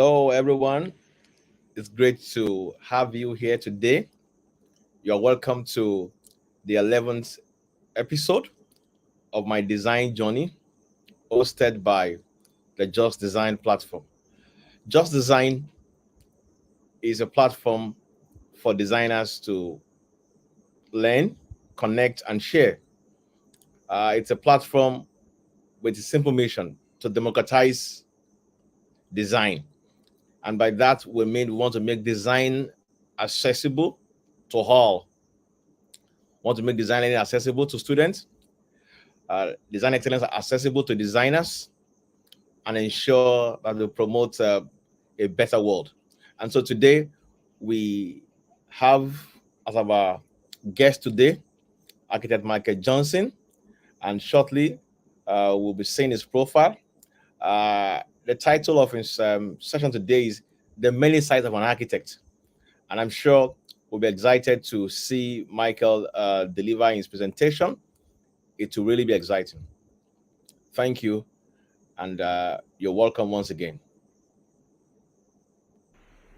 Hello, everyone. It's great to have you here today. You're welcome to the 11th episode of my design journey, hosted by the Just Design platform. Just Design is a platform for designers to learn, connect, and share. It's a platform with a simple mission to democratize design. And by that, we want to make design accessible to all. Want to make design learning accessible to students, design excellence accessible to designers, and ensure that we promote a better world. And so today we have as our guest today architect Michael Johnson, and shortly we'll be seeing his profile. The title of his session today is "The Many Sides of an Architect," and I'm sure we'll be excited to see Michael deliver his presentation. It will really be exciting. Thank you, and you're welcome once again.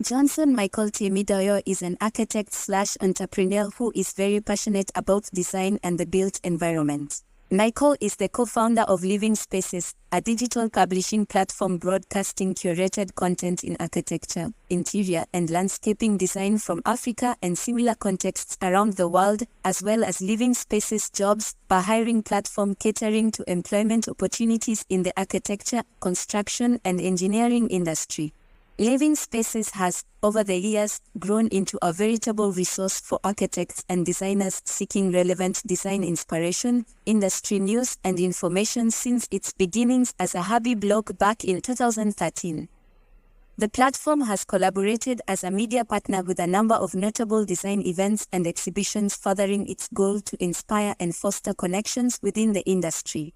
Johnson Michael Timidoyo is an architect slash entrepreneur who is very passionate about design and the built environment. Michael is the co-founder of Living Spaces, a digital publishing platform broadcasting curated content in architecture, interior and landscaping design from Africa and similar contexts around the world, as well as Living Spaces Jobs, a hiring platform catering to employment opportunities in the architecture, construction and engineering industry. Living Spaces has, over the years, grown into a veritable resource for architects and designers seeking relevant design inspiration, industry news, and information since its beginnings as a hobby blog back in 2013. The platform has collaborated as a media partner with a number of notable design events and exhibitions, furthering its goal to inspire and foster connections within the industry.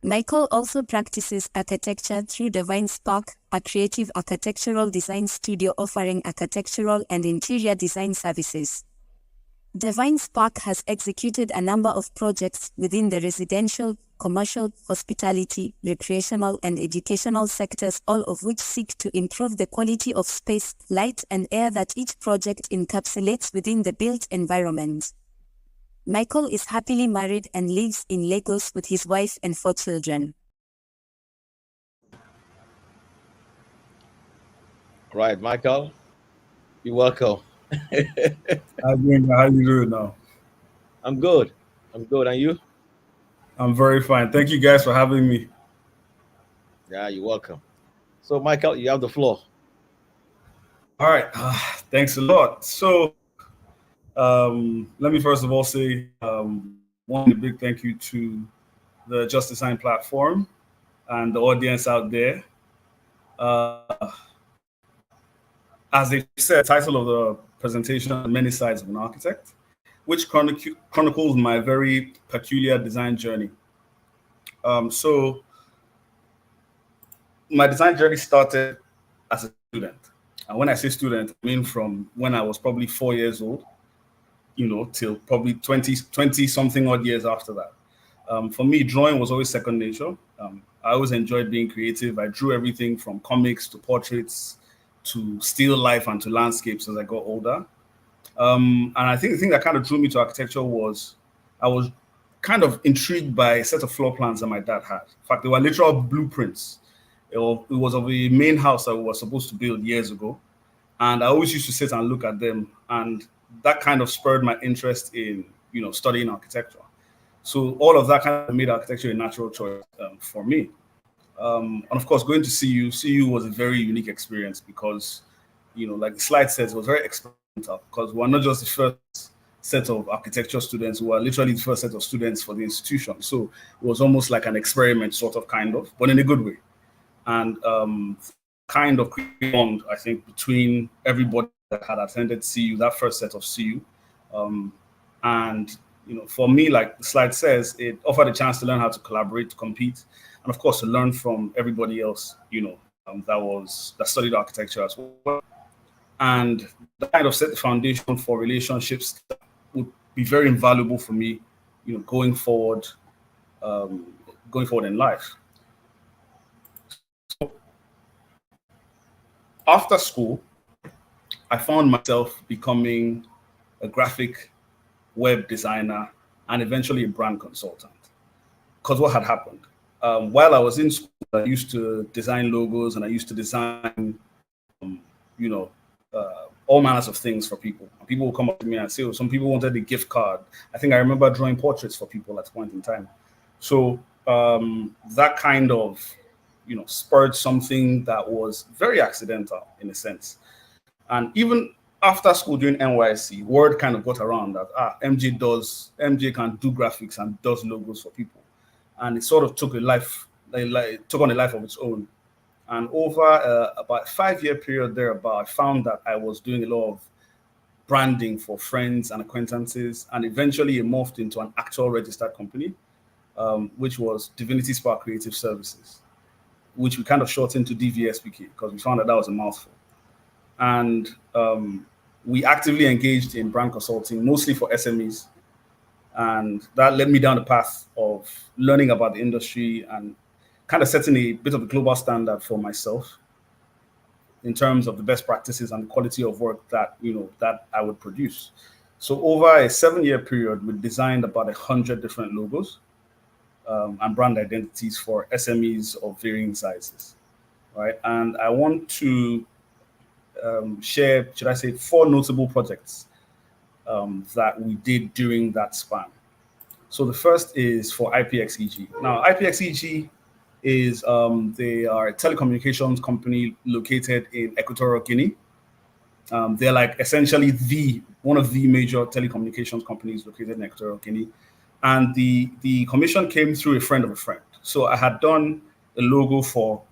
Michael also practices architecture through Divine Spark, a creative architectural design studio offering architectural and interior design services. Divine Spark has executed a number of projects within the residential, commercial, hospitality, recreational, and educational sectors, all of which seek to improve the quality of space, light, and air that each project encapsulates within the built environment. Michael is happily married and lives in Lagos with his wife and 4 children. Right, Michael, you're welcome. Hi, Gbenga. How you doing now? I'm good. I'm good. And you? I'm very fine. Thank you guys for having me. Yeah, you're welcome. So, Michael, you have the floor. All right. Thanks a lot. So, let me first of all say one big thank you to the Just Design platform and the audience out there. As they said, title of the presentation, Many Sides of an Architect, which chronicles my very peculiar design journey. So my design journey started as a student. And when I say student, I mean from when I was probably 4 years old, till probably 20 something odd years after that. For me, drawing was always second nature. I always enjoyed being creative. I drew everything from comics to portraits to still life and to landscapes as I got older. And I think the thing that kind of drew me to architecture was I was kind of intrigued by a set of floor plans that my dad had. In fact, they were literal blueprints. It was of a main house that we were supposed to build years ago. And I always used to sit and look at them. And that kind of spurred my interest in, studying architecture. So all of that kind of made architecture a natural choice for me. And of course, going to CU was a very unique experience because, like the slide says, it was very experimental because we're not just the first set of architecture students, we were literally the first set of students for the institution. So it was almost like an experiment, kind of, but in a good way. And kind of bond, I think, between everybody that had attended CU, that first set of CU. And, for me, like the slide says, it offered a chance to learn how to collaborate, to compete, and of course, to learn from everybody else, that studied architecture as well. And that kind of set the foundation for relationships that would be very invaluable for me, going forward in life. After school, I found myself becoming a graphic web designer and eventually a brand consultant. Because what had happened? While I was in school, I used to design logos and I used to design, you know, all manners of things for people. And people will come up to me and say, oh, some people wanted a gift card. I think I remember drawing portraits for people at a point in time. So that kind of, spurred something that was very accidental in a sense. And even after school during NYC, word kind of got around that MJ can do graphics and does logos for people, and it sort of took took on a life of its own. And over about 5 year period thereabout, I found that I was doing a lot of branding for friends and acquaintances, and eventually it morphed into an actual registered company, which was Divinity Spark Creative Services, which we kind of shortened to DVSPK because we found that was a mouthful. And we actively engaged in brand consulting, mostly for SMEs. And that led me down the path of learning about the industry and kind of setting a bit of a global standard for myself in terms of the best practices and the quality of work that I would produce. So over a 7 year period, we designed about 100 different logos and brand identities for SMEs of varying sizes, right? And I want to share, should I say, 4 notable projects that we did during that span. So the first is for IPXEG. Now, IPXEG is they are a telecommunications company located in Equatorial Guinea. They're like essentially one of the major telecommunications companies located in Equatorial Guinea. And the commission came through a friend of a friend. So I had done a logo for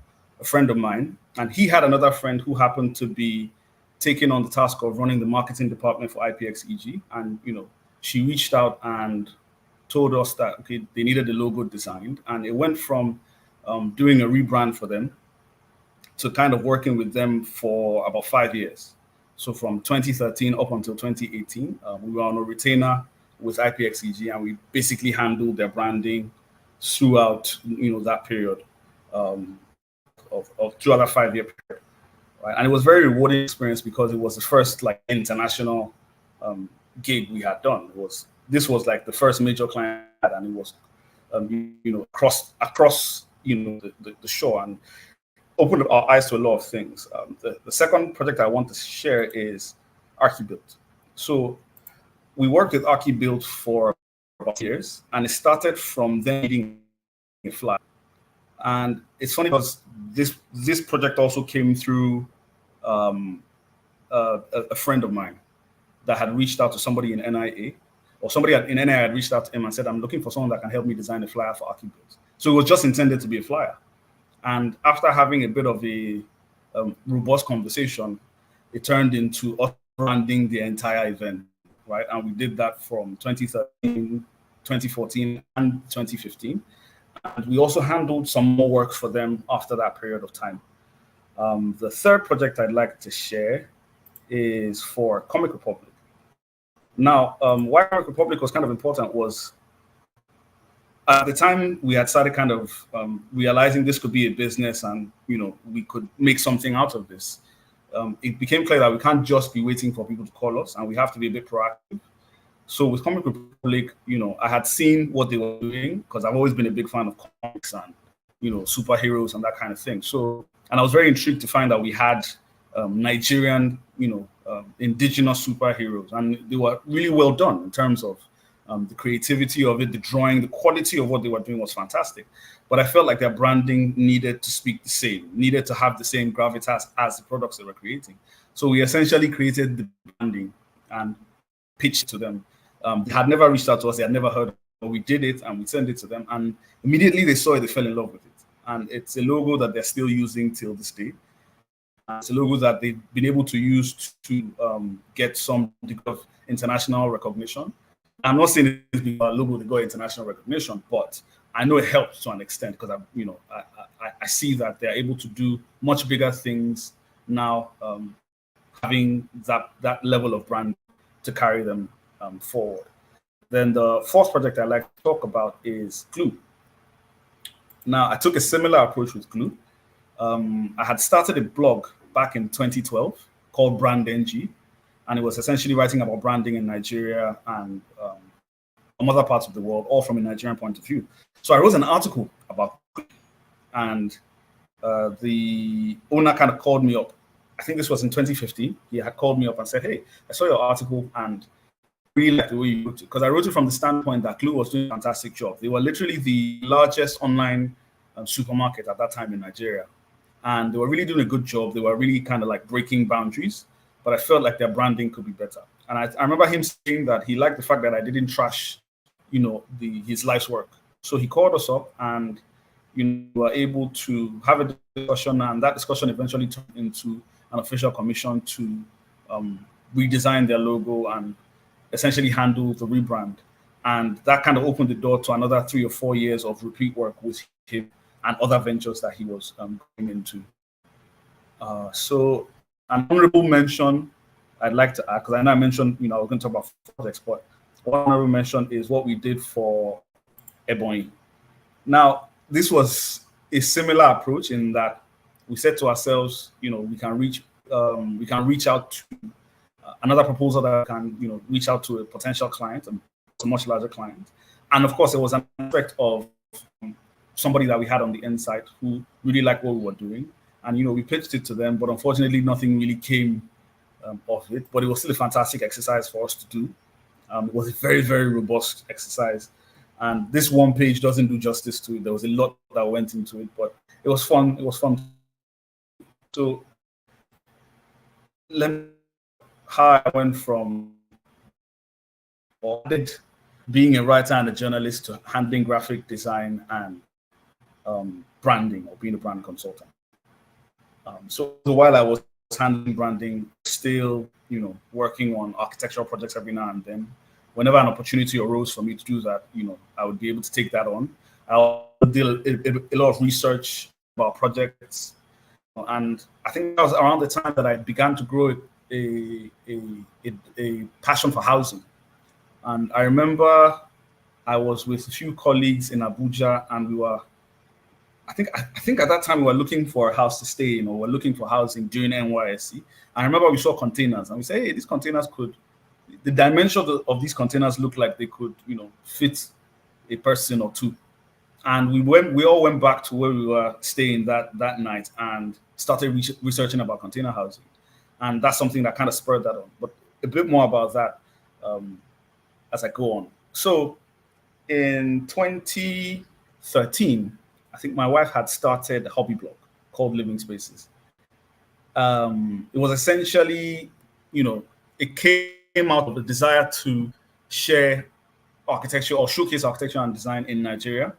a friend of mine, and he had another friend who happened to be taking on the task of running the marketing department for IPXEG. And she reached out and told us that they needed the logo designed, and it went from doing a rebrand for them to kind of working with them for about 5 years. So from 2013 up until 2018, we were on a retainer with IPXEG, and we basically handled their branding throughout that period of throughout that 5 year period. Right? And it was a very rewarding experience because it was the first international gig we had done. This was like the first major client, and it was across the shore, and opened up our eyes to a lot of things. The second project I want to share is ArchiBuilt. So we worked with ArchiBuilt for about years, and it started from them needing a flyer. And it's funny because this project also came through a friend of mine that had reached out to somebody in NIA, or somebody in NIA had reached out to him and said, I'm looking for someone that can help me design a flyer for ArchiBuilt. So it was just intended to be a flyer. And after having a bit of a robust conversation, it turned into us branding the entire event, right? And we did that from 2013, 2014, and 2015. And we also handled some more work for them after that period of time. The third project I'd like to share is for Comic Republic. Now, why Comic Republic was kind of important was at the time we had started kind of realizing this could be a business, and we could make something out of this. It became clear that we can't just be waiting for people to call us, and we have to be a bit proactive. So with Comic Republic, I had seen what they were doing because I've always been a big fan of comics and superheroes and that kind of thing. So, and I was very intrigued to find that we had Nigerian, indigenous superheroes, and they were really well done in terms of the creativity of it, the drawing, the quality of what they were doing was fantastic. But I felt like their branding needed to speak the same, needed to have the same gravitas as the products they were creating. So we essentially created the branding and pitched to them. They had never reached out to us, they had never heard of it, but we did it and we sent it to them, and immediately they saw it, they fell in love with it. And it's a logo that they're still using till this day. It's a logo that they've been able to use to get some degree of international recognition. I'm not saying it's because a logo they got international recognition, but I know it helps to an extent because I see that they're able to do much bigger things now, having that level of brand to carry them forward. Then the fourth project I'd like to talk about is Glue. Now, I took a similar approach with Glue. I had started a blog back in 2012 called Brand NG, and it was essentially writing about branding in Nigeria and some other parts of the world, all from a Nigerian point of view. So I wrote an article about it, and the owner kind of called me up. I think this was in 2015. He had called me up and said, "Hey, I saw your article and really like the way you wrote it." Because I wrote it from the standpoint that Glue was doing a fantastic job. They were literally the largest online supermarket at that time in Nigeria. And they were really doing a good job. They were really kind of like breaking boundaries, but I felt like their branding could be better. And I remember him saying that he liked the fact that I didn't trash, his life's work. So he called us up and, were able to have a discussion, and that discussion eventually turned into an official commission to redesign their logo and essentially handle the rebrand. And that kind of opened the door to another 3 or 4 years of repeat work with him and other ventures that he was going into. So an honorable mention I'd like to add, because I know I mentioned, I was going to talk about projects, but one honorable mention is what we did for Ebonyi. Now, this was a similar approach in that we said to ourselves, we can reach out to another proposal that can, reach out to a potential client, and a much larger client. And of course, there was an aspect of somebody that we had on the inside who really liked what we were doing. And, we pitched it to them, but unfortunately, nothing really came of it. But it was still a fantastic exercise for us to do. It was a very, very robust exercise. And this one page doesn't do justice to it. There was a lot that went into it, but it was fun. It was fun. So let me how I went from being a writer and a journalist to handling graphic design and branding, or being a brand consultant. So while I was handling branding, still, working on architectural projects every now and then. Whenever an opportunity arose for me to do that, I would be able to take that on. I did a lot of research about projects, and I think that was around the time that I began to grow a passion for housing. And I remember I was with a few colleagues in Abuja, and we were, I think at that time we were looking for a house to stay in, or we're looking for housing during NYSC. I remember we saw containers, and we said, "Hey, these containers the dimension of these containers looked like they could, fit a person or two." And we all went back to where we were staying that night and started researching about container housing. And that's something that kind of spurred that on. But a bit more about that as I go on. So in 2013, I think my wife had started a hobby blog called Living Spaces. It was essentially, it came out of the desire to share architecture or showcase architecture and design in Nigeria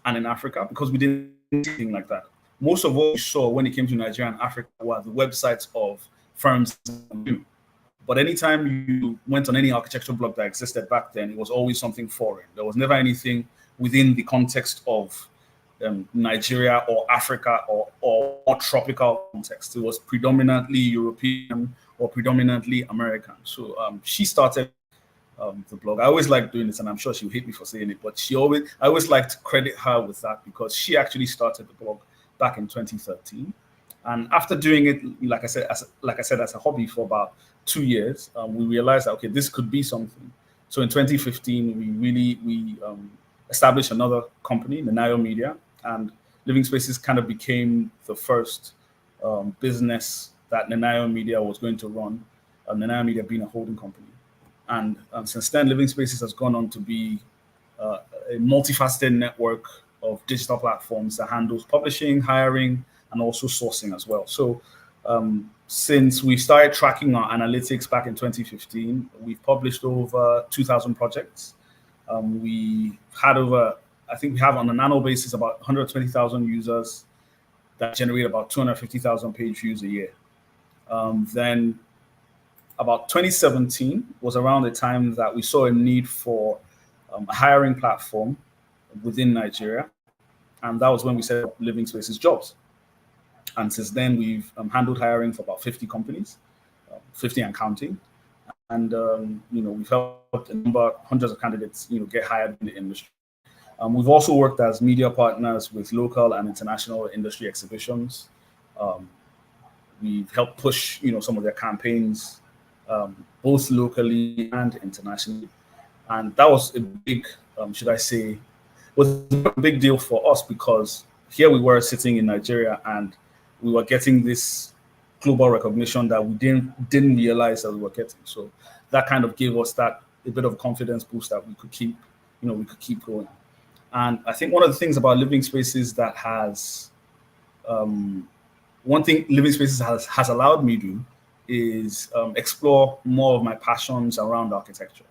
and in Africa, because we didn't do anything like that. Most of what we saw when it came to Nigeria and Africa were the websites of firms. But anytime you went on any architectural blog that existed back then, it was always something foreign. There was never anything within the context of Nigeria or Africa or tropical context. It was predominantly European or predominantly American. So she started the blog. I always like doing this, and I'm sure she'll hate me for saying it, but I always like to credit her with that, because she actually started the blog back in 2013. And after doing it, like I said, as a hobby for about 2 years, we realized that, okay, this could be something. So in 2015, we established another company, Nanayo Media, and Living Spaces kind of became the first business that Nanayo Media was going to run, Nanayo Media being a holding company. And since then, Living Spaces has gone on to be a multifaceted network of digital platforms that handles publishing, hiring, and also sourcing as well. So since we started tracking our analytics back in 2015, we've published over 2,000 projects. We had I think we have on an annual basis about 120,000 users that generate about 250,000 page views a year. Then about 2017 was around the time that we saw a need for a hiring platform within Nigeria. And that was when we set up Living Spaces Jobs. And since then, we've handled hiring for about 50 companies, 50 and counting. And, we've helped hundreds of candidates, get hired in the industry. We've also worked as media partners with local and international industry exhibitions. we've helped push, some of their campaigns, both locally and internationally. And that was a big, should I say, was a big deal for us, because here we were sitting in Nigeria and we were getting this global recognition that we didn't realize that we were getting. So that kind of gave us that a bit of confidence boost that we could keep, going. And I think one of the things about living spaces that has one thing living spaces has allowed me to do is explore more of my passions around architecture.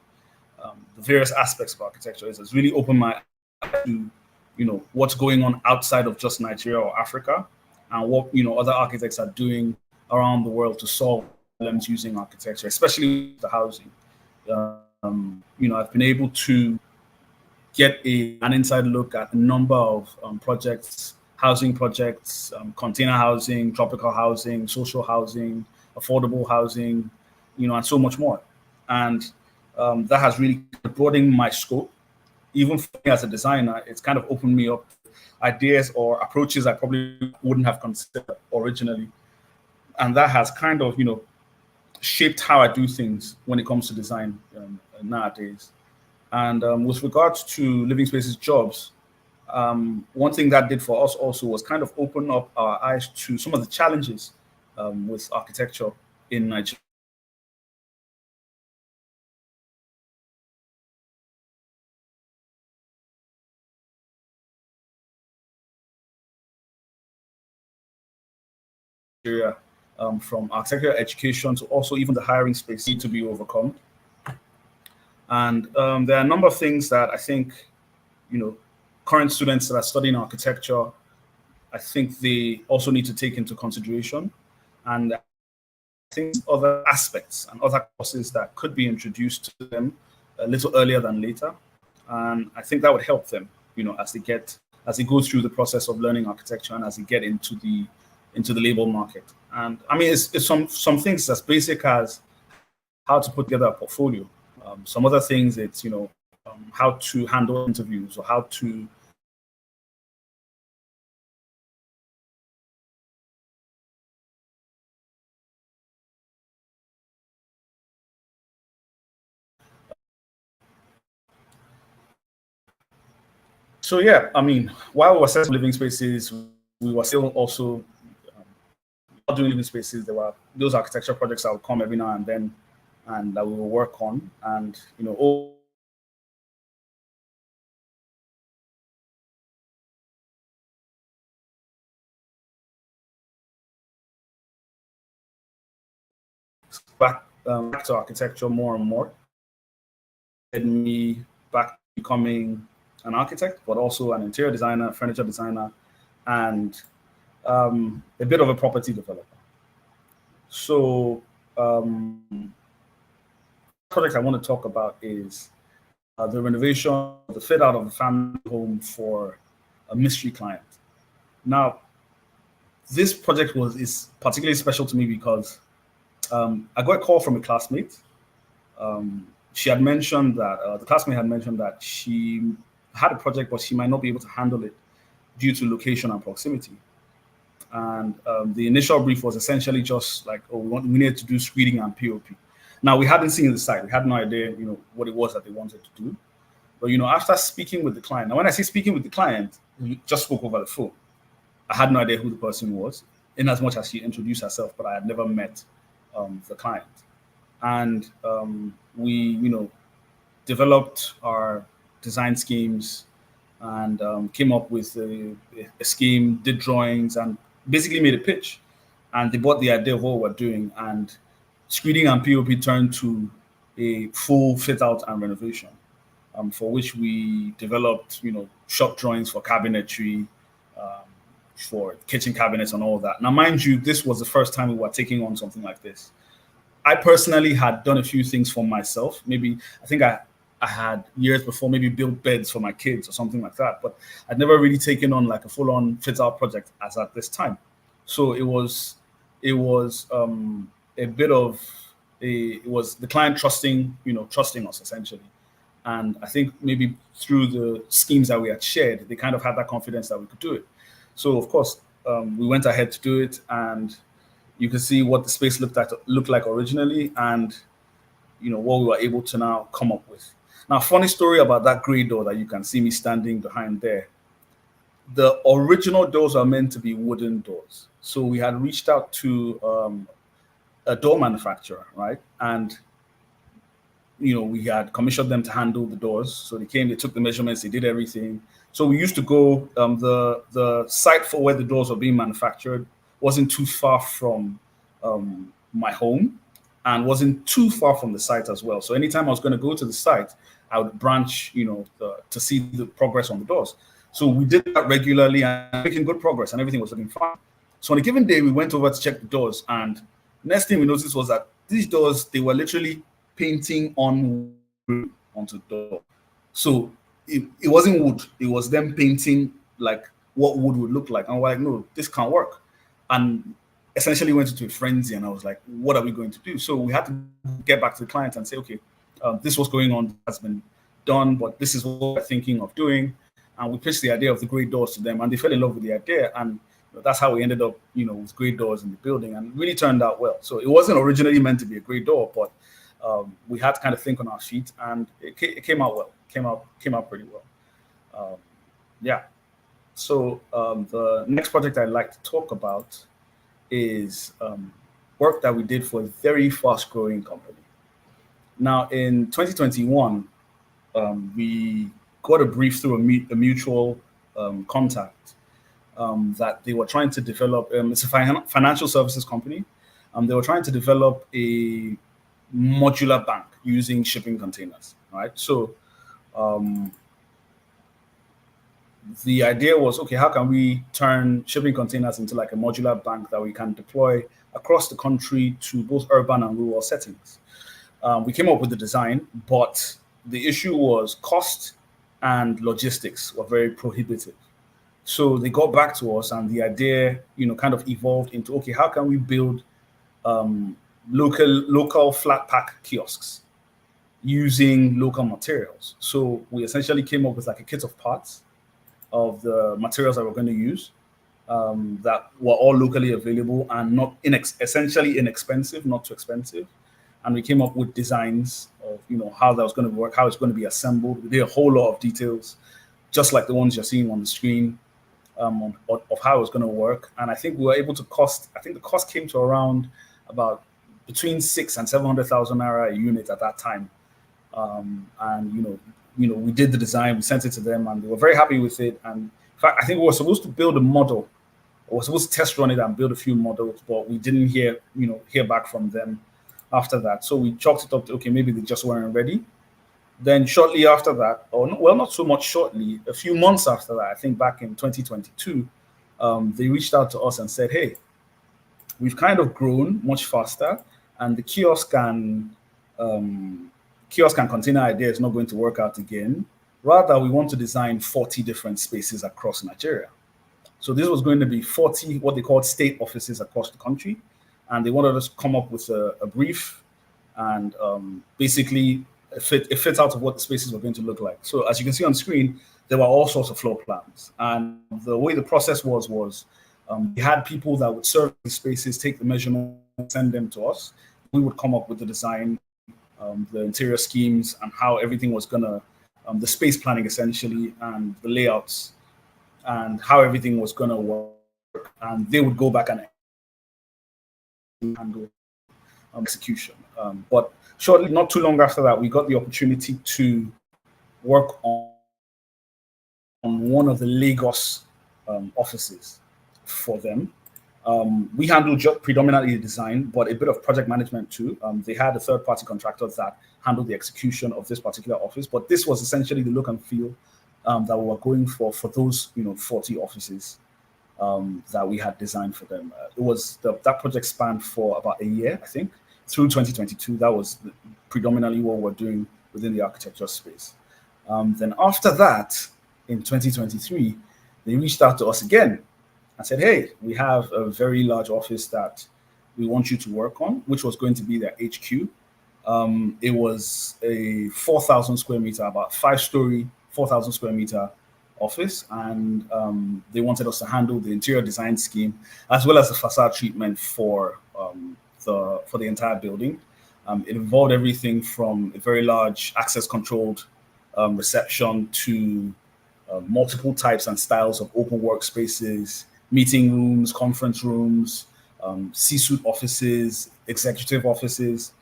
The various aspects of architecture has really opened my eyes to, what's going on outside of just Nigeria or Africa, and what other architects are doing around the world to solve problems using architecture, especially the housing. I've been able to get an inside look at a number of projects, housing projects, container housing, tropical housing, social housing, affordable housing, and so much more. And that has really broadened my scope. Even for me as a designer, it's kind of opened me up ideas or approaches I probably wouldn't have considered originally. And that has kind of, shaped how I do things when it comes to design nowadays. And with regards to living spaces jobs, one thing that did for us also was kind of open up our eyes to some of the challenges with architecture in Nigeria. From architectural education to also even the hiring space need to be overcome. And there are a number of things that I think, current students that are studying architecture, I think they also need to take into consideration. And I think other aspects and other courses that could be introduced to them a little earlier than later. And I think that would help them, as they go through the process of learning architecture and as they get into the labor market. And I mean, it's some things as basic as how to put together a portfolio. Some other things, it's how to handle interviews or how to So yeah, I mean, while we were setting living spaces, we were still also doing living spaces. There were those architecture projects that would come every now and then, and that we will work on. And back to architecture more and more, led me back to becoming an architect, but also an interior designer, furniture designer, and a bit of a property developer. So project I want to talk about is the renovation, the fit out of a family home for a mystery client. Now, this project is particularly special to me because I got a call from a classmate. She had mentioned that the classmate had mentioned that she had a project, but she might not be able to handle it due to location and proximity. And the initial brief was essentially just like, oh, we needed to do screening and POP. Now, we hadn't seen the site. We had no idea, what it was that they wanted to do. But, after speaking with the client, now when I say speaking with the client, we just spoke over the phone. I had no idea who the person was, in as much as she introduced herself, but I had never met the client. And we, developed our design schemes and came up with a scheme, did drawings, and basically made a pitch. And they bought the idea of what we're doing. And screening and POP turned to a full fit out and renovation, for which we developed, shop drawings for cabinetry, for kitchen cabinets and all that. Now, mind you, this was the first time we were taking on something like this. I personally had done a few things for myself. Maybe I think I had years before maybe built beds for my kids or something like that, but I'd never really taken on like a full-on fit-out project as at this time. So it was a bit of it was the client trusting us essentially. And I think maybe through the schemes that we had shared, they kind of had that confidence that we could do it. So of course, we went ahead to do it, and you can see what the space looked like originally, and what we were able to now come up with. Now, funny story about that grey door that you can see me standing behind there. The original doors are meant to be wooden doors. So we had reached out to a door manufacturer, right? And we had commissioned them to handle the doors. So they came, they took the measurements, they did everything. So we used to go. The site for where the doors were being manufactured wasn't too far from my home, and wasn't too far from the site as well. So anytime I was going to go to the site, I would branch, to see the progress on the doors. So we did that regularly and making good progress, and everything was looking fine. So on a given day, we went over to check the doors, and next thing we noticed was that these doors, they were literally painting on onto the door. So it wasn't wood; it was them painting like what wood would look like. And we're like, no, this can't work. And essentially went into a frenzy, and I was like, what are we going to do? So we had to get back to the client and say, okay, this was going on, has been done, but this is what we're thinking of doing. And we pitched the idea of the grey doors to them, and they fell in love with the idea. And that's how we ended up, with grey doors in the building, and it really turned out well. So it wasn't originally meant to be a grey door, but we had to kind of think on our feet, and it came out well. Came out pretty well. Yeah. So the next project I'd like to talk about is work that we did for a very fast-growing company. Now, in 2021, we got a brief through a mutual contact that they were trying to develop. It's a financial services company. They were trying to develop a modular bank using shipping containers, right? So the idea was, okay, how can we turn shipping containers into like a modular bank that we can deploy across the country to both urban and rural settings? We came up with the design, but the issue was cost and logistics were very prohibitive. So they got back to us, and the idea, kind of evolved into, okay, how can we build local flat pack kiosks using local materials? So we essentially came up with like a kit of parts of the materials that we're going to use, that were all locally available and not essentially inexpensive, not too expensive. And we came up with designs of how that was going to work, how it's going to be assembled. We did a whole lot of details, just like the ones you're seeing on the screen, of how it was going to work. And I think we were able to the cost came to around about between 600,000 and 700,000 naira a unit at that time. And we did the design, we sent it to them, and they were very happy with it. And in fact, I think we were supposed to build a model. We were supposed to test run it and build a few models, but we didn't hear back from them after that. So we chalked it up to, okay, maybe they just weren't ready. Then shortly after that, not so much shortly, a few months after that, I think back in 2022, they reached out to us and said, hey, we've kind of grown much faster, and the kiosk and container idea is not going to work out again. Rather, we want to design 40 different spaces across Nigeria. So this was going to be 40 what they called state offices across the country. And they wanted us to come up with a brief, and basically it fits out of what the spaces were going to look like. So as you can see on screen, there were all sorts of floor plans. And the way the process was we had people that would serve the spaces, take the measurements, send them to us. We would come up with the design, the interior schemes, and how everything was going to, the space planning essentially, and the layouts, and how everything was going to work. And they would go back and handle execution. But shortly, not too long after that, we got the opportunity to work on one of the Lagos offices for them. We handled predominantly the design, but a bit of project management too. They had a third-party contractor that handled the execution of this particular office, but this was essentially the look and feel that we were going for those 40 offices that we had designed for them. It was that project spanned for about a year, I think, through 2022. That was predominantly what we're doing within the architecture space. Then after that, in 2023, they reached out to us again and said, hey, we have a very large office that we want you to work on, which was going to be their HQ. It was a 4,000 square meter, about 5-story, 4,000 square meter office, and they wanted us to handle the interior design scheme as well as the facade treatment for the entire building. It involved everything from a very large access controlled reception to multiple types and styles of open workspaces, meeting rooms, conference rooms, C-suite offices, executive offices.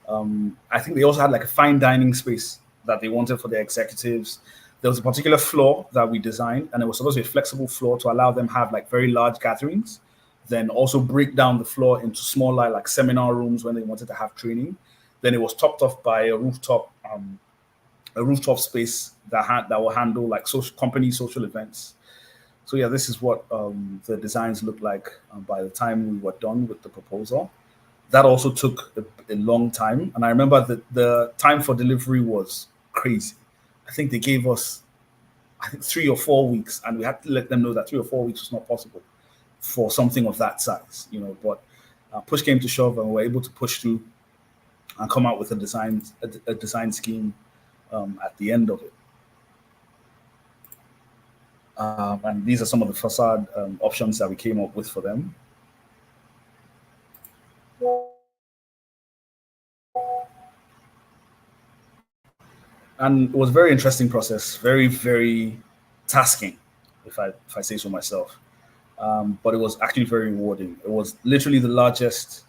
I think they also had like a fine dining space that they wanted for their executives. There was a particular floor that we designed, and it was supposed to be a flexible floor to allow them have like very large gatherings, then also break down the floor into smaller like seminar rooms when they wanted to have training. Then it was topped off by a rooftop space that will handle like company social events. So yeah, this is what the designs looked like by the time we were done with the proposal. That also took a long time, and I remember that the time for delivery was crazy. I think they gave us 3 or 4 weeks, and we had to let them know that 3 or 4 weeks was not possible for something of that size, But push came to shove, and we were able to push through and come out with a design scheme at the end of it. And these are some of the facade options that we came up with for them. And it was a very interesting process, very, very tasking, if I say so myself. But it was actually very rewarding. It was literally the largest,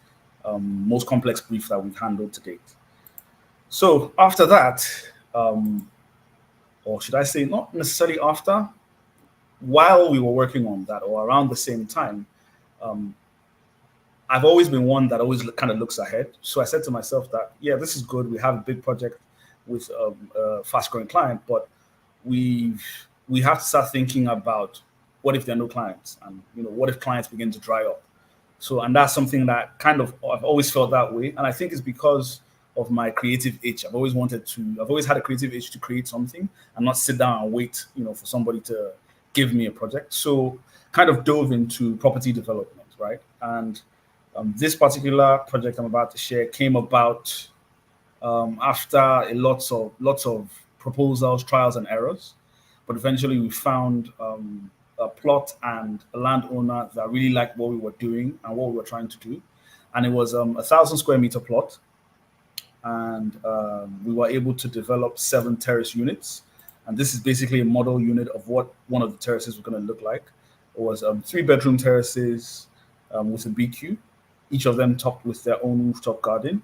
most complex brief that we've handled to date. So after that, or should I say not necessarily after, while we were working on that or around the same time, I've always been one that always kind of looks ahead. So I said to myself that, yeah, this is good. We have a big project with a fast-growing client, but we have to start thinking about what if there are no clients, and what if clients begin to dry up. So, and that's something that I've always felt that way, and I think it's because of my creative itch. I've always had a creative itch to create something and not sit down and wait, for somebody to give me a project. So, kind of dove into property development, right? And this particular project I'm about to share came about after lots of proposals, trials, and errors. But eventually we found a plot and a landowner that really liked what we were doing and what we were trying to do. And it was 1,000 square meter plot. And we were able to develop 7 terrace units. And this is basically a model unit of what one of the terraces was going to look like. It was 3-bedroom terraces with a BQ, each of them topped with their own rooftop garden.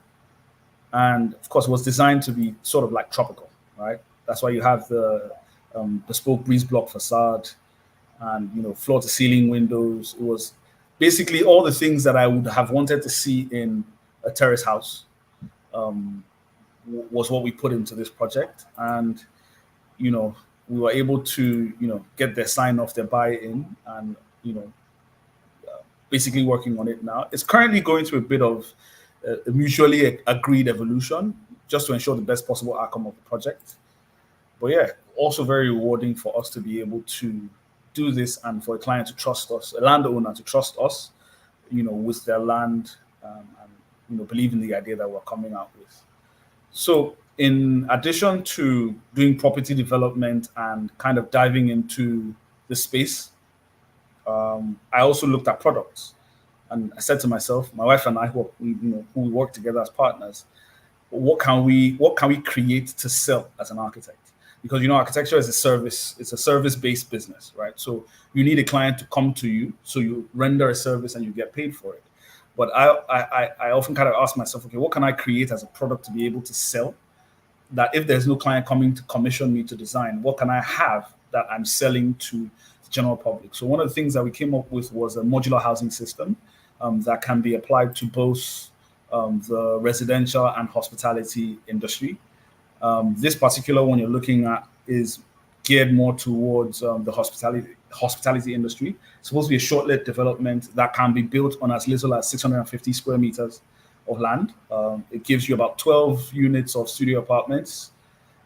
And of course, it was designed to be sort of like tropical, right? That's why you have the bespoke breeze block facade and floor to ceiling windows. It was basically all the things that I would have wanted to see in a terrace house was what we put into this project. And we were able to get their sign off, their buy-in, and basically working on it now. It's currently going through a bit of a mutually agreed evolution just to ensure the best possible outcome of the project. But yeah, also very rewarding for us to be able to do this and for a client to trust us, a landowner to trust us, with their land and believe in the idea that we're coming out with. So in addition to doing property development and kind of diving into the space, I also looked at products. And I said to myself, my wife and I, who we work together as partners, what can we create to sell as an architect? Because architecture is a service; it's a service-based business, right? So you need a client to come to you, so you render a service and you get paid for it. But I often kind of ask myself, okay, what can I create as a product to be able to sell? That if there's no client coming to commission me to design, what can I have that I'm selling to the general public? So one of the things that we came up with was a modular housing system that can be applied to both the residential and hospitality industry. This particular one you're looking at is geared more towards the hospitality industry. It's supposed to be a short-lived development that can be built on as little as 650 square meters of land. It gives you about 12 units of studio apartments.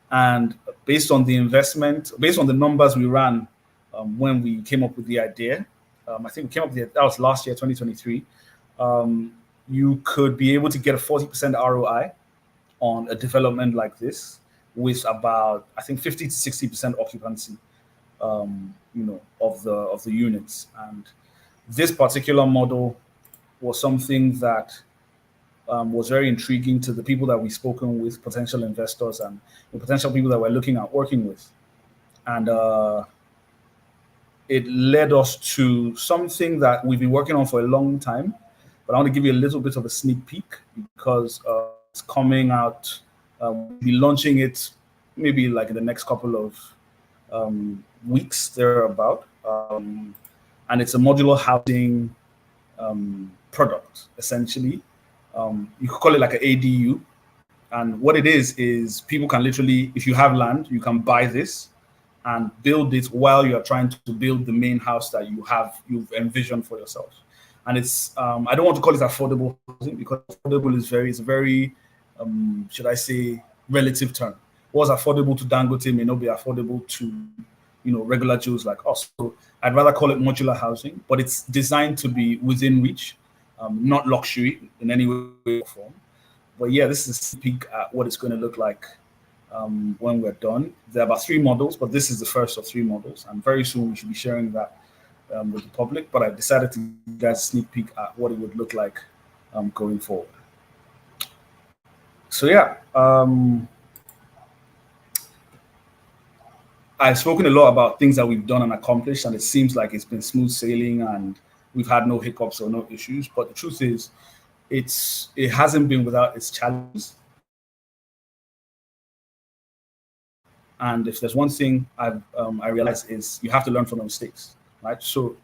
And based on the numbers we ran when we came up with the idea, I think we came up with that was last year, 2023. You could be able to get a 40% ROI on a development like this with about, I think, 50 to 60% occupancy. of the units. And this particular model was something that was very intriguing to the people that we've spoken with, potential investors and the potential people that we're looking at working with. And it led us to something that we've been working on for a long time. But I want to give you a little bit of a sneak peek because it's coming out. We'll be launching it maybe like in the next couple of weeks thereabout. And it's a modular housing product, essentially. You could call it like an ADU. And what it is people can literally, if you have land, you can buy this and build it while you're trying to build the main house that you've envisioned for yourself. And it's, I don't want to call it affordable housing because affordable is a very, should I say, relative term. What's affordable to Dangote may not be affordable to, regular Jews like us. So I'd rather call it modular housing, but it's designed to be within reach, not luxury in any way or form. But yeah, this is a sneak peek at what it's going to look like when we're done. There are about 3 models, but this is the first of 3 models. And very soon we should be sharing that with the public. But I decided to give you guys a sneak peek at what it would look like going forward. So yeah, I've spoken a lot about things that we've done and accomplished, and it seems like it's been smooth sailing and we've had no hiccups or no issues. But the truth is, it hasn't been without its challenges. And if there's one thing I realize is you have to learn from the mistakes, right? So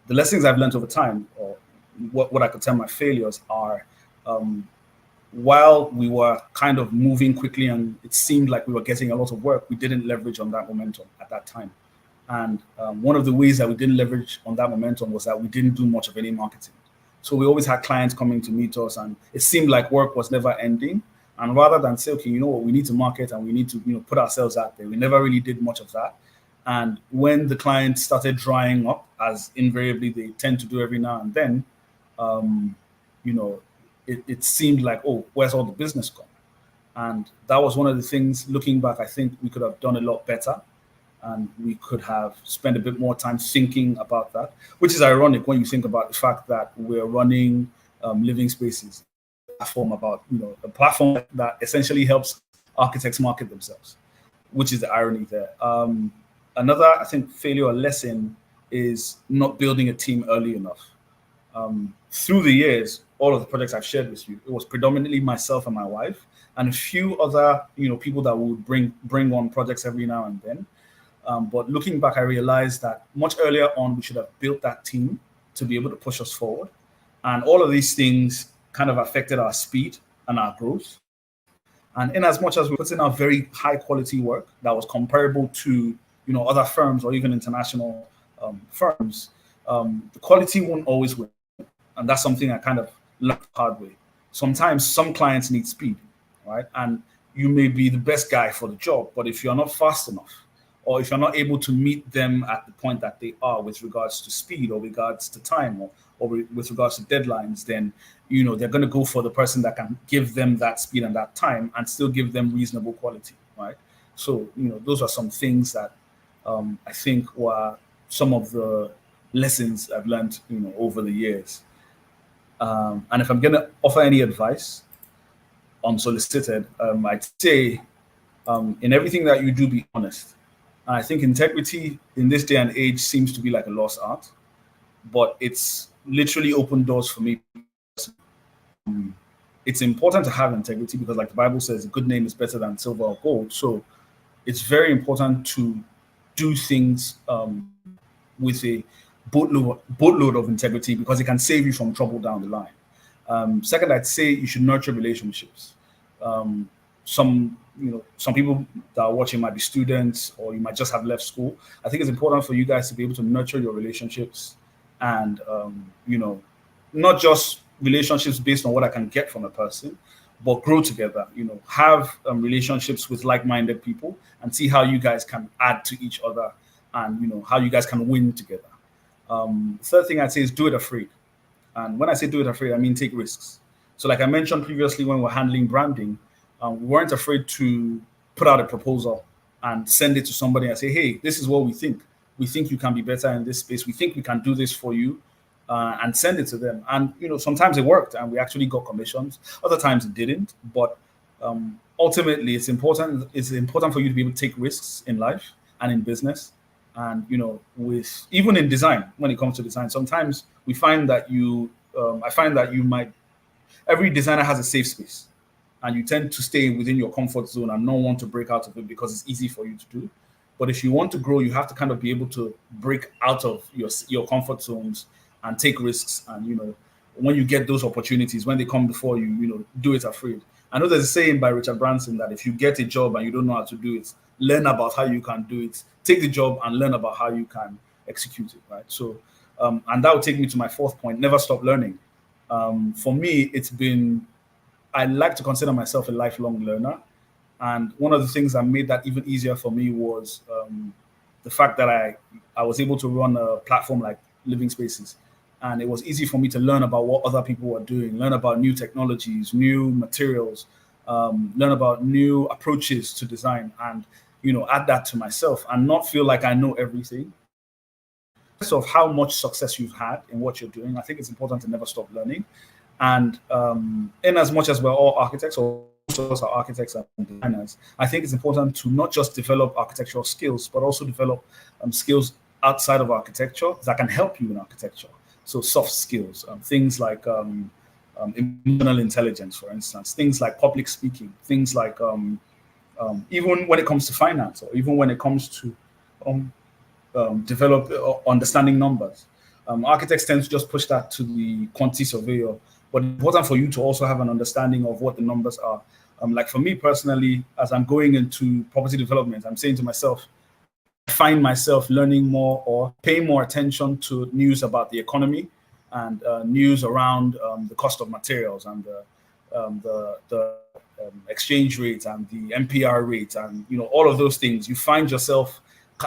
the lessons I've learned over time, or what I could tell my failures are, while we were kind of moving quickly and it seemed like we were getting a lot of work, we didn't leverage on that momentum at that time. And one of the ways that we didn't leverage on that momentum was that we didn't do much of any marketing. So we always had clients coming to meet us, and it seemed like work was never ending. And rather than say, okay, you know what, we need to market and we need to put ourselves out there, we never really did much of that. And when the clients started drying up, as invariably they tend to do every now and then, it seemed like, oh, where's all the business gone? And that was one of the things, looking back, I think we could have done a lot better. And we could have spent a bit more time thinking about that, which is ironic when you think about the fact that we're running Living Spaces, a platform that essentially helps architects market themselves, which is the irony there. Another, I think, failure or lesson is not building a team early enough. Through the years, all of the projects I've shared with you, it was predominantly myself and my wife, and a few other, people that would bring on projects every now and then. But looking back, I realized that much earlier on, we should have built that team to be able to push us forward. And all of these things kind of affected our speed and our growth. And in as much as we put in our very high quality work that was comparable to, other firms or even international firms, the quality won't always win. And that's something I kind of learned the hard way. Sometimes some clients need speed, right? And you may be the best guy for the job, but if you're not fast enough, or if you're not able to meet them at the point that they are with regards to speed or regards to time or with regards to deadlines, then, they're going to go for the person that can give them that speed and that time and still give them reasonable quality, right? So, those are some things that I think were some of the lessons I've learned, over the years. And if I'm going to offer any advice unsolicited, I'd say in everything that you do, be honest. And I think integrity in this day and age seems to be like a lost art, but it's literally opened doors for me. It's important to have integrity because, like the Bible says, a good name is better than silver or gold. So it's very important to do things with a boatload of integrity because it can save you from trouble down the line. Second, I'd say you should nurture relationships. Some people that are watching might be students, or you might just have left school. I think it's important for you guys to be able to nurture your relationships and, not just relationships based on what I can get from a person, but grow together, have relationships with like-minded people and see how you guys can add to each other and, how you guys can win together. Third thing I'd say is do it afraid. And when I say do it afraid, I mean take risks. So like I mentioned previously when we're handling branding, we weren't afraid to put out a proposal and send it to somebody and say, hey, this is what we think. we think you can be better in this space. We think we can do this for you, and send it to them. And sometimes it worked, and we actually got commissions. Other times it didn't. But ultimately, it's important. It's important for you to be able to take risks in life and in business. And with even in design, when it comes to design, sometimes we find that I find that every designer has a safe space, and you tend to stay within your comfort zone and not want to break out of it because it's easy for you to do. But if you want to grow, you have to kind of be able to break out of your comfort zones and take risks. And when you get those opportunities, when they come before you, do it afraid. I know there's a saying by Richard Branson that if you get a job and you don't know how to do it, learn about how you can do it. Take the job and learn about how you can execute it, right? So, and that would take me to my fourth point: never stop learning. For me, I like to consider myself a lifelong learner. And one of the things that made that even easier for me was the fact that I was able to run a platform like Living Spaces. And it was easy for me to learn about what other people were doing, learn about new technologies, new materials, learn about new approaches to design, and add that to myself and not feel like I know everything. Of how much success you've had in what you're doing, I think it's important to never stop learning. And in as much as we're all architects, or most of us are architects and designers, I think it's important to not just develop architectural skills, but also develop skills outside of architecture that can help you in architecture. So soft skills, things like emotional intelligence, for instance, things like public speaking, things like even when it comes to finance, or even when it comes to understanding numbers. Architects tend to just push that to the quantity surveyor, but it's important for you to also have an understanding of what the numbers are. Like for me personally, as I'm going into property development, I'm saying to myself, I find myself learning more or paying more attention to news about the economy and news around the cost of materials and the exchange rate and the MPR rate and all of those things. You find yourself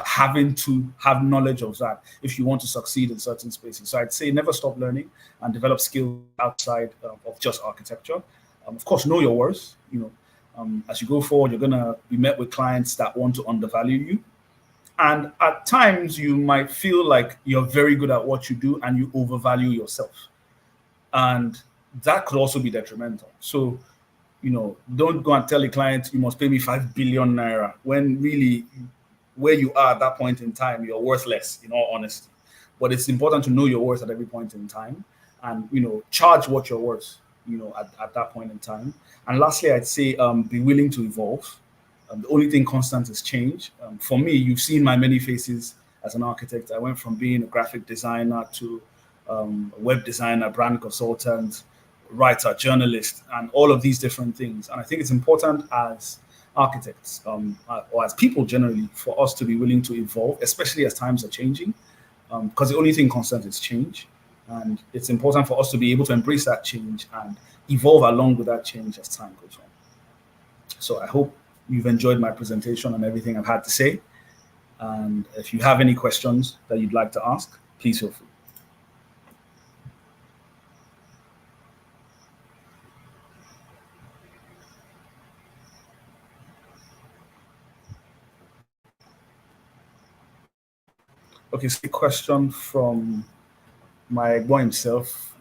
having to have knowledge of that if you want to succeed in certain spaces. So I'd say never stop learning and develop skills outside of just architecture. Of course, know your worth. As you go forward, you're going to be met with clients that want to undervalue you. And at times, you might feel like you're very good at what you do and you overvalue yourself. And that could also be detrimental. So, don't go and tell a client, you must pay me 5 billion naira, when really where you are at that point in time, you're worthless, in all honesty. But it's important to know your worth at every point in time and, charge what you're worth, at that point in time. And lastly, I'd say be willing to evolve. The only thing constant is change. For me, you've seen my many faces as an architect. I went from being a graphic designer to a web designer, brand consultant, writer, journalist, and all of these different things. And I think it's important as architects or as people generally for us to be willing to evolve, especially as times are changing, because the only thing constant is change. And it's important for us to be able to embrace that change and evolve along with that change as time goes on. So I hope you've enjoyed my presentation and everything I've had to say. And if you have any questions that you'd like to ask, please feel free. Okay, so a question from my boy himself,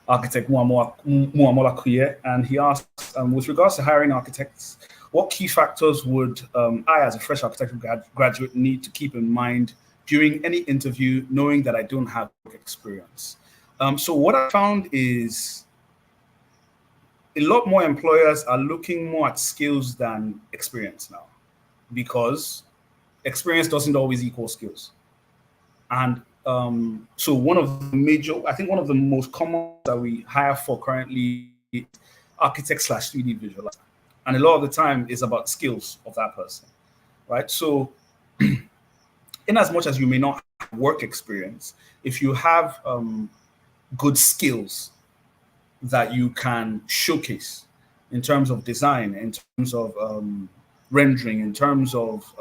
architect Muamola Kuye, and he asks, with regards to hiring architects, what key factors would I, as a fresh architectural graduate, need to keep in mind during any interview, knowing that I don't have work experience? So what I found is a lot more employers are looking more at skills than experience now, because experience doesn't always equal skills. And so one of the most common that we hire for currently is architect / 3D visualizer. And a lot of the time is about skills of that person, right? So in as much as you may not have work experience, if you have good skills that you can showcase in terms of design, in terms of rendering, in terms of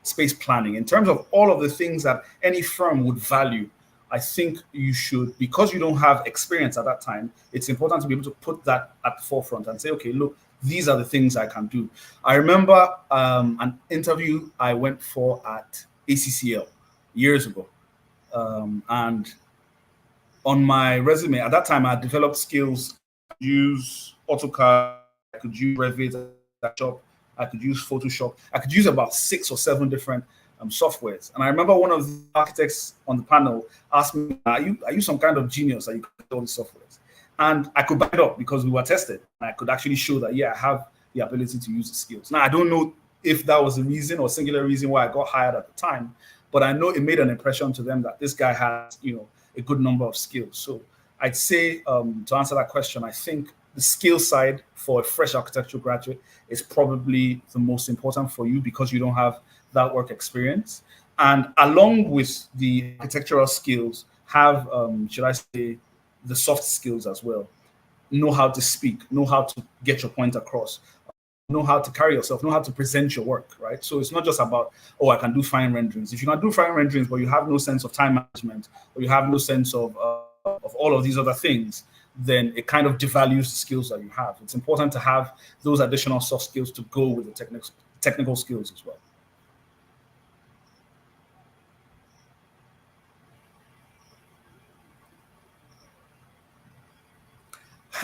space planning, in terms of all of the things that any firm would value, I think you should, because you don't have experience at that time, it's important to be able to put that at the forefront and say, okay, look, these are the things I can do. I remember an interview I went for at ACCL, years ago. And on my resume at that time, I developed skills. Use AutoCAD, I could use Revit, I could use Photoshop. I could use about 6 or 7 different softwares. And I remember one of the architects on the panel asked me, "Are you some kind of genius that you could do all these softwares?" And I could back it up because we were tested. And I could actually show that, yeah, I have the ability to use the skills. Now, I don't know if that was the reason or singular reason why I got hired at the time, but I know it made an impression to them that this guy has, a good number of skills. So I'd say, to answer that question, I think the skill side for a fresh architectural graduate is probably the most important for you because you don't have that work experience. And along with the architectural skills, have, should I say, the soft skills as well. Know how to speak, know how to get your point across, know how to carry yourself, know how to present your work, right? So it's not just about, oh, I can do fine renderings. If you can do fine renderings, but you have no sense of time management, or you have no sense of all of these other things, then it kind of devalues the skills that you have. It's important to have those additional soft skills to go with the technical skills as well.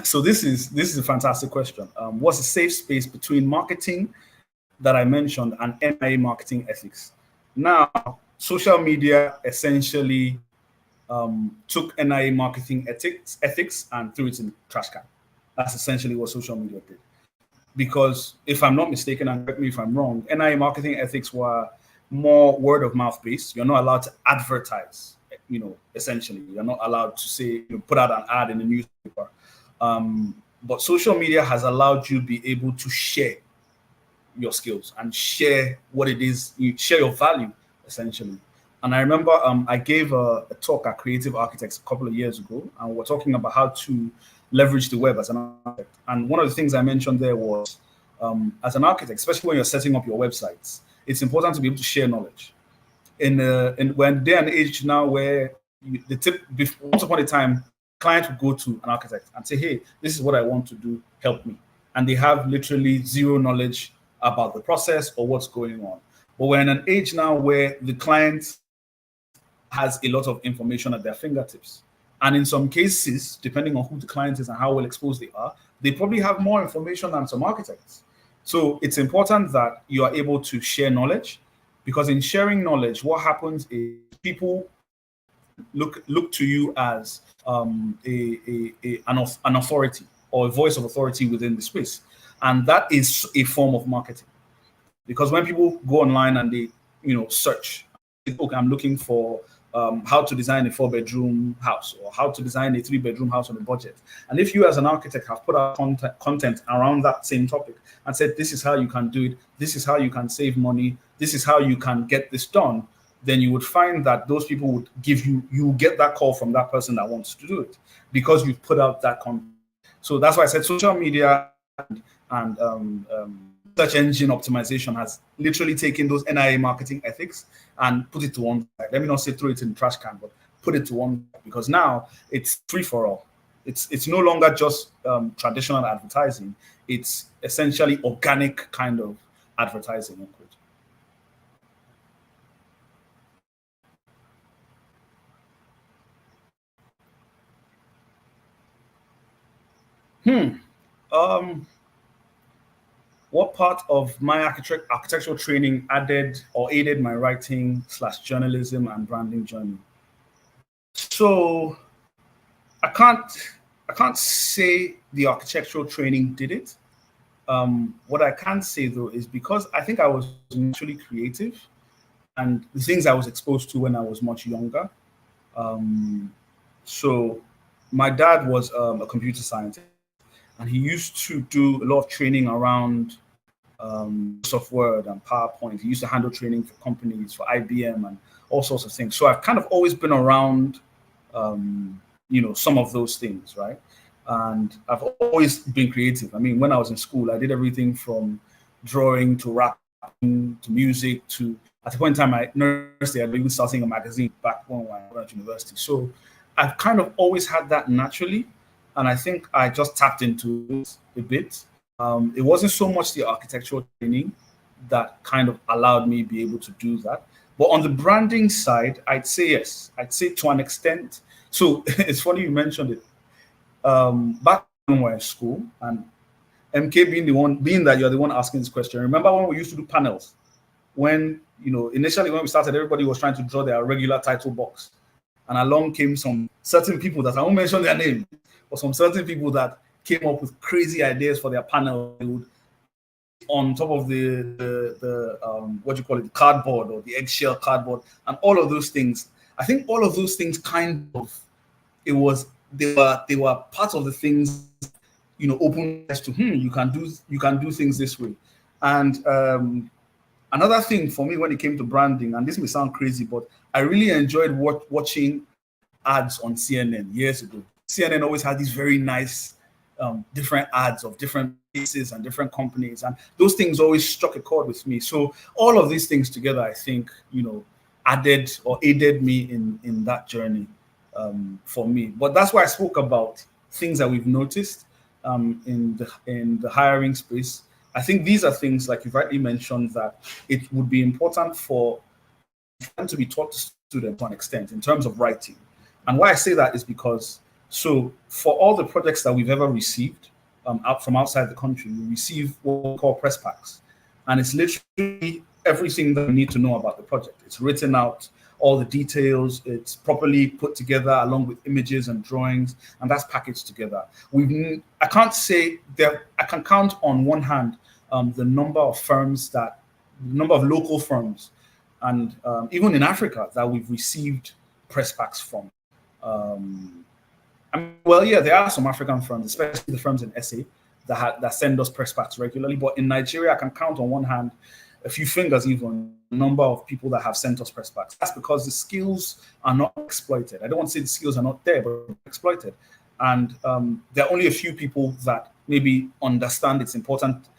So this is a fantastic question. What's a safe space between marketing that I mentioned and NIA marketing ethics? Now, social media essentially took NIA marketing ethics and threw it in the trash can. That's essentially what social media did. Because if I'm not mistaken, and correct me if I'm wrong, NIA marketing ethics were more word of mouth based. You're not allowed to advertise, essentially. You're not allowed to say, put out an ad in the newspaper. But social media has allowed you to be able to share your skills and share what it is, you share your value, essentially. And I remember I gave a talk at Creative Architects a couple of years ago, and we're talking about how to leverage the web as an architect. And one of the things I mentioned there was, as an architect, especially when you're setting up your websites, it's important to be able to share knowledge. When day and age now where once upon a time, client would go to an architect and say, hey, this is what I want to do, help me. And they have literally zero knowledge about the process or what's going on. But we're in an age now where the client has a lot of information at their fingertips. And in some cases, depending on who the client is and how well exposed they are, they probably have more information than some architects. So it's important that you are able to share knowledge, because in sharing knowledge, what happens is people look to you as an authority or a voice of authority within the space. And that is a form of marketing. Because when people go online and they, search, okay, I'm looking for how to design a 4-bedroom house or how to design a 3-bedroom house on a budget. And if you as an architect have put out content around that same topic and said, this is how you can do it, this is how you can save money, this is how you can get this done, then you would find that those people would you get that call from that person that wants to do it because you've put out that content. So that's why I said social media and search engine optimization has literally taken those NIA marketing ethics and put it to one side. Let me not say throw it in the trash can, but put it to one side, because now it's free for all. It's no longer just traditional advertising. It's essentially organic kind of advertising. What part of my architectural training added or aided my writing / journalism and branding journey? So I can't say the architectural training did it. What I can say though is because I think I was naturally creative, and the things I was exposed to when I was much younger. So my dad was a computer scientist, and he used to do a lot of training around Word and PowerPoint. He used to handle training for companies, for IBM, and all sorts of things. So I've kind of always been around, some of those things, right? And I've always been creative. I mean, when I was in school, I did everything from drawing to rapping to music to, at the point in time, at university, I was even starting a magazine back when I was at university. So I've kind of always had that naturally. And I think I just tapped into it a bit. It wasn't so much the architectural training, that kind of allowed me be able to do that. But on the branding side, I'd say yes. I'd say to an extent. So it's funny you mentioned it. Back when we were in school, and MK being that you're the one asking this question. Remember when we used to do panels? When initially when we started, everybody was trying to draw their regular title box, and along came some certain people that I won't mention their name, but some certain people that came up with crazy ideas for their panel. They would, on top of the what you call it, the cardboard or the eggshell cardboard, and all of those things. I think all of those things kind of they were part of the things, open as to you can do things this way. And another thing for me when it came to branding, and this may sound crazy, but I really enjoyed watching ads on CNN years ago. CNN always had these very nice different ads of different places and different companies, and those things always struck a chord with me. So all of these things together, I think, added or aided me in that journey for me. But that's why I spoke about things that we've noticed in the hiring space. I think these are things, like you rightly mentioned, that it would be important for them to be taught to students to an extent in terms of writing. And why I say that is because, so for all the projects that we've ever received out from outside the country, we receive what we call press packs. And it's literally everything that we need to know about the project. It's written out, all the details, it's properly put together along with images and drawings, and that's packaged together. I can't say that I can count on one hand the number of local firms, and even in Africa, that we've received press packs from. There are some African firms, especially the firms in SA, that send us press packs regularly. But in Nigeria, I can count on one hand, a few fingers even, the number of people that have sent us press packs. That's because the skills are not exploited. I don't want to say the skills are not there, but exploited. And there are only a few people that maybe understand it's important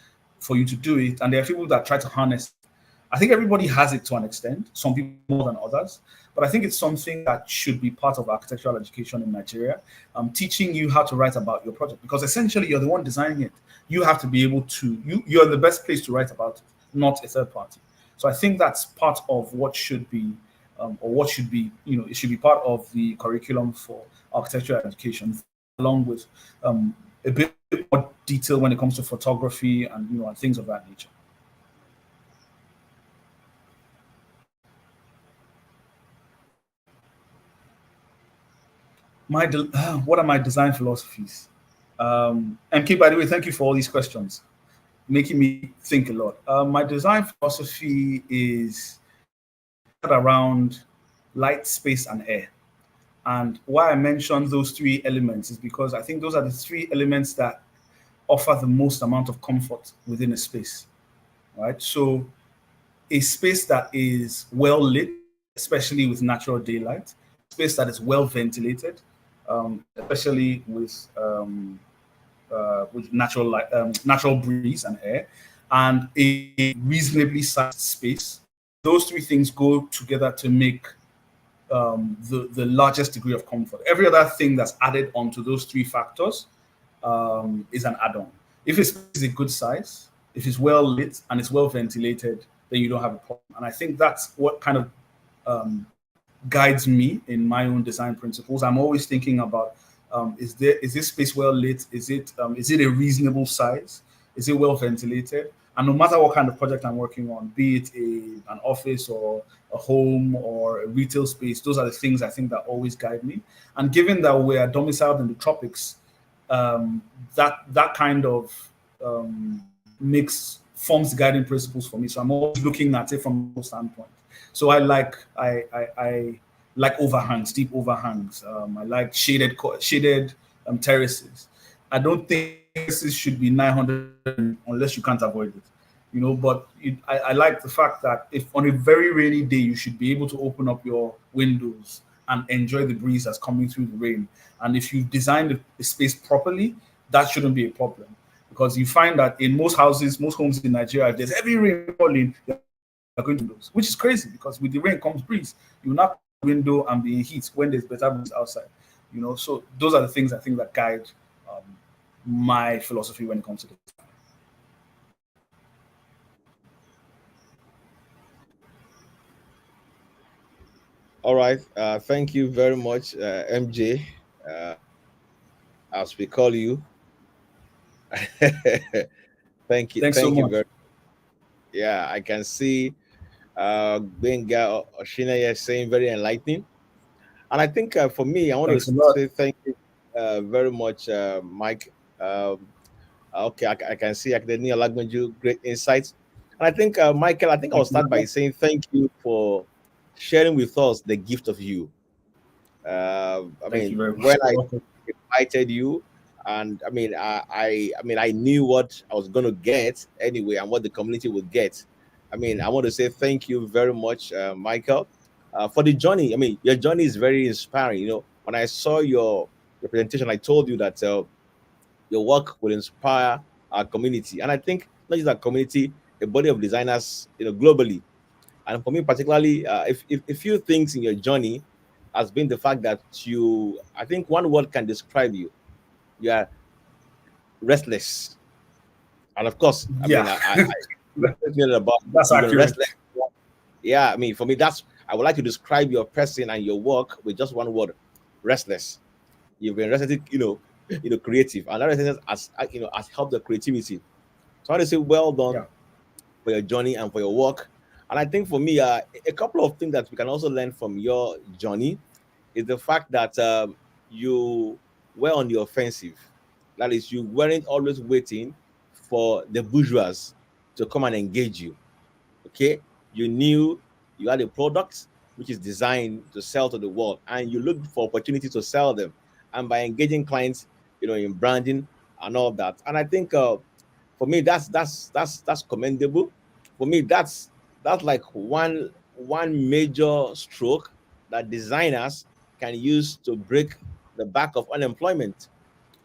for you to do it, and there are people that try to harness it. I think everybody has it to an extent, some people more than others, but I think it's something that should be part of architectural education in Nigeria, teaching you how to write about your project, because essentially you're the one designing it. You have to be able to, you're the best place to write about it, not a third party. So I think that's part of what should be, it should be part of the curriculum for architectural education, along with a bit more detail when it comes to photography and and things of that nature. What are my design philosophies? MK, by the way, thank you for all these questions, making me think a lot. My design philosophy is around light, space, and air. And why I mentioned those three elements is because I think those are the three elements that offer the most amount of comfort within a space, right? So a space that is well lit, especially with natural daylight, space that is well ventilated, especially with natural light, natural breeze and air, and a reasonably sized space. Those three things go together to make the largest degree of comfort. Every other thing that's added onto those three factors is an add-on. If a space is a good size, if it's well lit and it's well ventilated, then you don't have a problem. And I think that's what kind of guides me in my own design principles. I'm always thinking about is this space well lit? Is it a reasonable size? Is it well ventilated? And no matter what kind of project I'm working on, be it an office or a home or a retail space, those are the things I think that always guide me. And given that we are domiciled in the tropics, that kind of forms the guiding principles for me. So I'm always looking at it from a standpoint. So I like overhangs, deep overhangs. I like shaded terraces. I don't think terraces should be 900 unless you can't avoid it. But I like the fact that if on a very rainy day, you should be able to open up your windows and enjoy the breeze that's coming through the rain. And if you've designed the space properly, that shouldn't be a problem. Because you find that in most houses, most homes in Nigeria, if there's heavy rain falling, you're going to lose, which is crazy because with the rain comes breeze. You will not window and be in heat when there's better breeze outside. So those are the things I think that guide my philosophy when it comes to this. All right. Thank you very much, MJ, as we call you. Thank you. Thanks so Thank you much. very. Yeah, I can see Gbenga Oshina here saying very enlightening. And I think for me, I want to Thanks a lot. say thank you very much, Mike. Um, okay, I can see Academia Lagmanju, great insights. And I think, Michael, I think I'll Thank you start very by much. saying thank you for sharing with us the gift of you. I Thank you mean, very much. when You're I welcome. invited you, and I knew what I was going to get anyway, and what the community would get. I mean, I want to say thank you very much, Michael, for the journey. I mean, your journey is very inspiring. You know, when I saw your presentation, I told you that your work will inspire our community, and I think not just our community, a body of designers, globally. And for me, particularly, if a few things in your journey has been the fact that I think one word can describe you. You are restless. And of course, I mean, Yeah, I feel about that's you've been accurate. restless. Yeah, I mean, for me, I would like to describe your person and your work with just one word: restless. You've been restless, creative, and that restlessness has helped the creativity. So I want to say, well done Yeah, for your journey and for your work. And I think for me, a couple of things that we can also learn from your journey is the fact that you were on the offensive. That is, you weren't always waiting for the bourgeois to come and engage you. Okay, you knew you had a product which is designed to sell to the world, and you looked for opportunity to sell them, and by engaging clients, in branding and all that. And I think for me, that's commendable. For me, that's like one major stroke that designers can use to break the back of unemployment.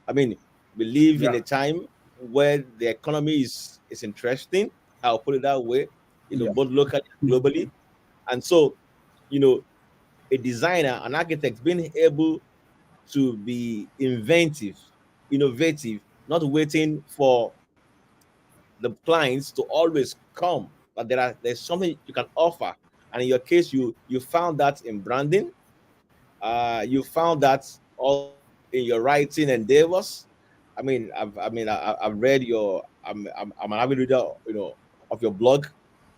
I mean, we live in yeah, a time where the economy is interesting. I'll put it that way. yeah, Both locally and globally. And so, you know, a designer, an architect, being able to be inventive, innovative, not waiting for the clients to always come, but there's something you can offer. And in your case, you found that in branding, you found that also in your writing endeavors. I've read I'm an avid reader, of your blog.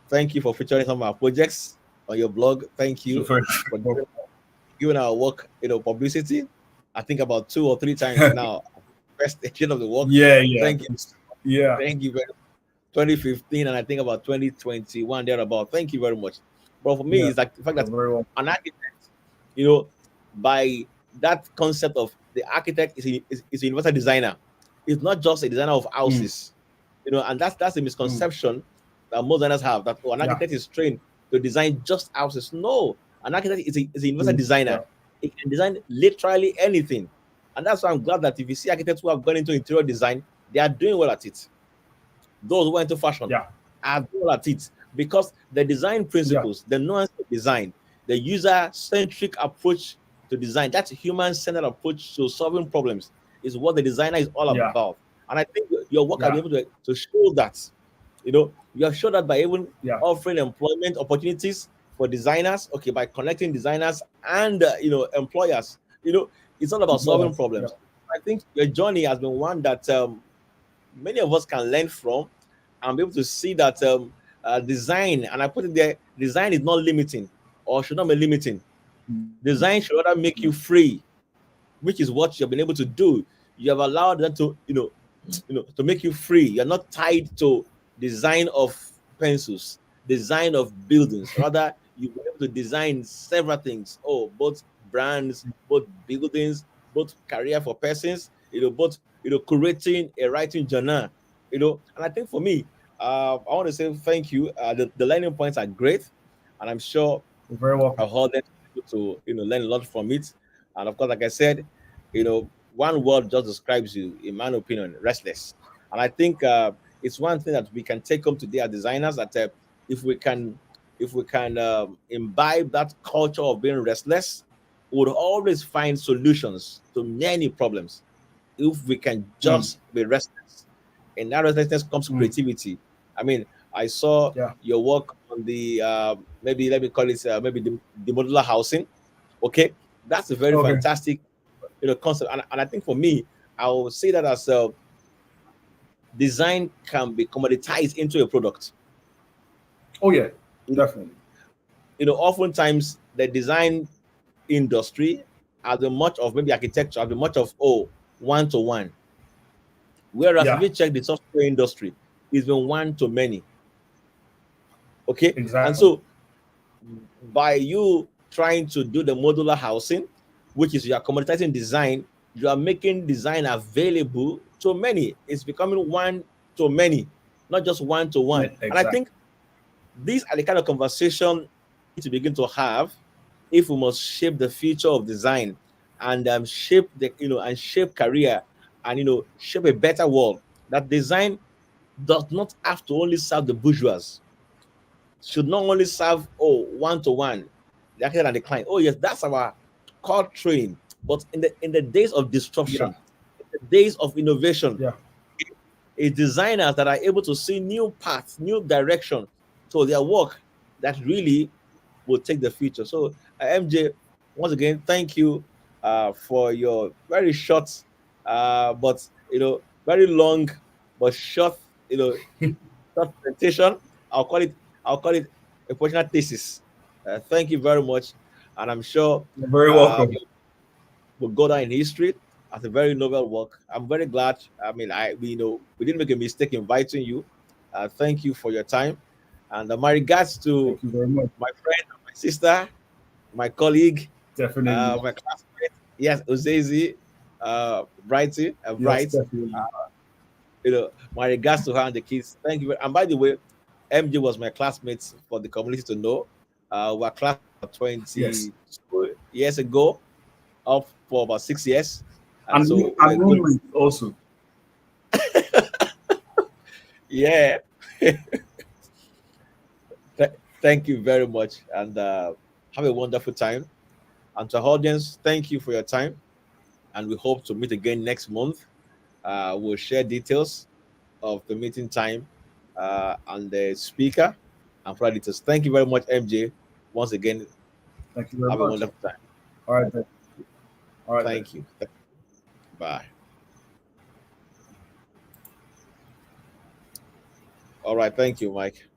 Thank you for featuring some of our projects on your blog. Thank you're you very for welcome. giving our work, publicity. I think about 2 or 3 times now. First edition of the work. Yeah, yeah, Thank you. yeah, Thank you very much. 2015 and I think about 2021 thereabout. Thank you very much. But for me, yeah. it's like the fact You're that very welcome. an architect, you know, by that concept of the architect is a universal designer. It's not just a designer of Mm, houses, and that's a mm, misconception that most designers have, that an yeah, architect is trained to design just houses. No, an architect is a universal yeah, designer. He can design literally anything. And that's why I'm glad that if you see architects who have gone into interior design, they are doing well at it. Those who went to fashion yeah, are good at it because the design yeah, principles, the nuance of design, the user-centric approach to design, that human-centered approach to solving problems is what the designer is all yeah, about. And I think your work has yeah, been able to show that. You have shown that by even yeah, offering employment opportunities for designers, okay, by connecting designers and employers. It's all about solving employers. Yeah, problems. I think your journey has been one that many of us can learn from and be able to see that design, and I put it there, design is not limiting or should not be limiting. Design should rather make you free, which is what you've been able to do. You have allowed that to, to make you free. You're not tied to design of pencils, design of buildings. Rather, you've been able to design several things. Oh, both brands, both buildings, both career for persons, both, creating a writing journal, and I think for me, I want to say thank you. The learning points are great, and I'm sure you're very welcome. I've heard them to learn a lot from it. And of course, like I said, one word just describes you, in my opinion, restless. And I think it's one thing that we can take home today as designers, that if we can imbibe that culture of being restless, we would always find solutions to many problems if we can Mm, just be restless. And that restlessness comes mm, creativity. I mean, I saw yeah, your work on the maybe let me call it maybe the modular housing. Okay, that's a very Okay. fantastic concept, and I think for me, I will say that as design can be commoditized into a product. Oh yeah, You know, definitely. oftentimes the design industry has been much of maybe architecture, has been much of one to one. Whereas if Yeah, you check the software industry, it's been one to many. Okay, and exactly. so by you trying to do the modular housing, which is you are commoditizing design, you are making design available to many. It's becoming one to many, not just one to one. And I Exactly. think these are the kind of conversation we need to begin to have if we must shape the future of design and shape the and shape career and shape a better world. That design does not have to only serve the bourgeois, should not only serve one to one, the architect and the client. Oh yes, that's our core training. But in the days of Yeah, disruption, in the days of innovation, yeah. it's designers that are able to see new paths, new direction to their work that really will take the future. So, MJ, once again, thank you for your very short, but very long but short, short presentation. I'll call it. I'll call it a professional thesis. Thank you very much, and I'm sure You're very uh, welcome. will go down in history as a very noble work. I'm very glad. I mean, we didn't make a mistake inviting you. Thank you for your time, and my regards to Thank you very much. my friend, my sister, my colleague, Definitely. my classmate. Yes, Uzezi, Brighty, Yes, Bright. definitely. My regards to her and the kids. Thank you. And by the way, MJ was my classmate for the community to know. We were class 20 Yes. years ago, up for about 6 years. And And so we're and good. roommate also. Yeah. Thank you very much. And have a wonderful time. And to our audience, thank you for your time. And we hope to meet again next month. We'll share details of the meeting time and the speaker and further details. Thank you very much, MJ. Once again, Thank you very have a much. wonderful time. All right then. All right then. Thank you. Bye. All right. Thank you, Mike.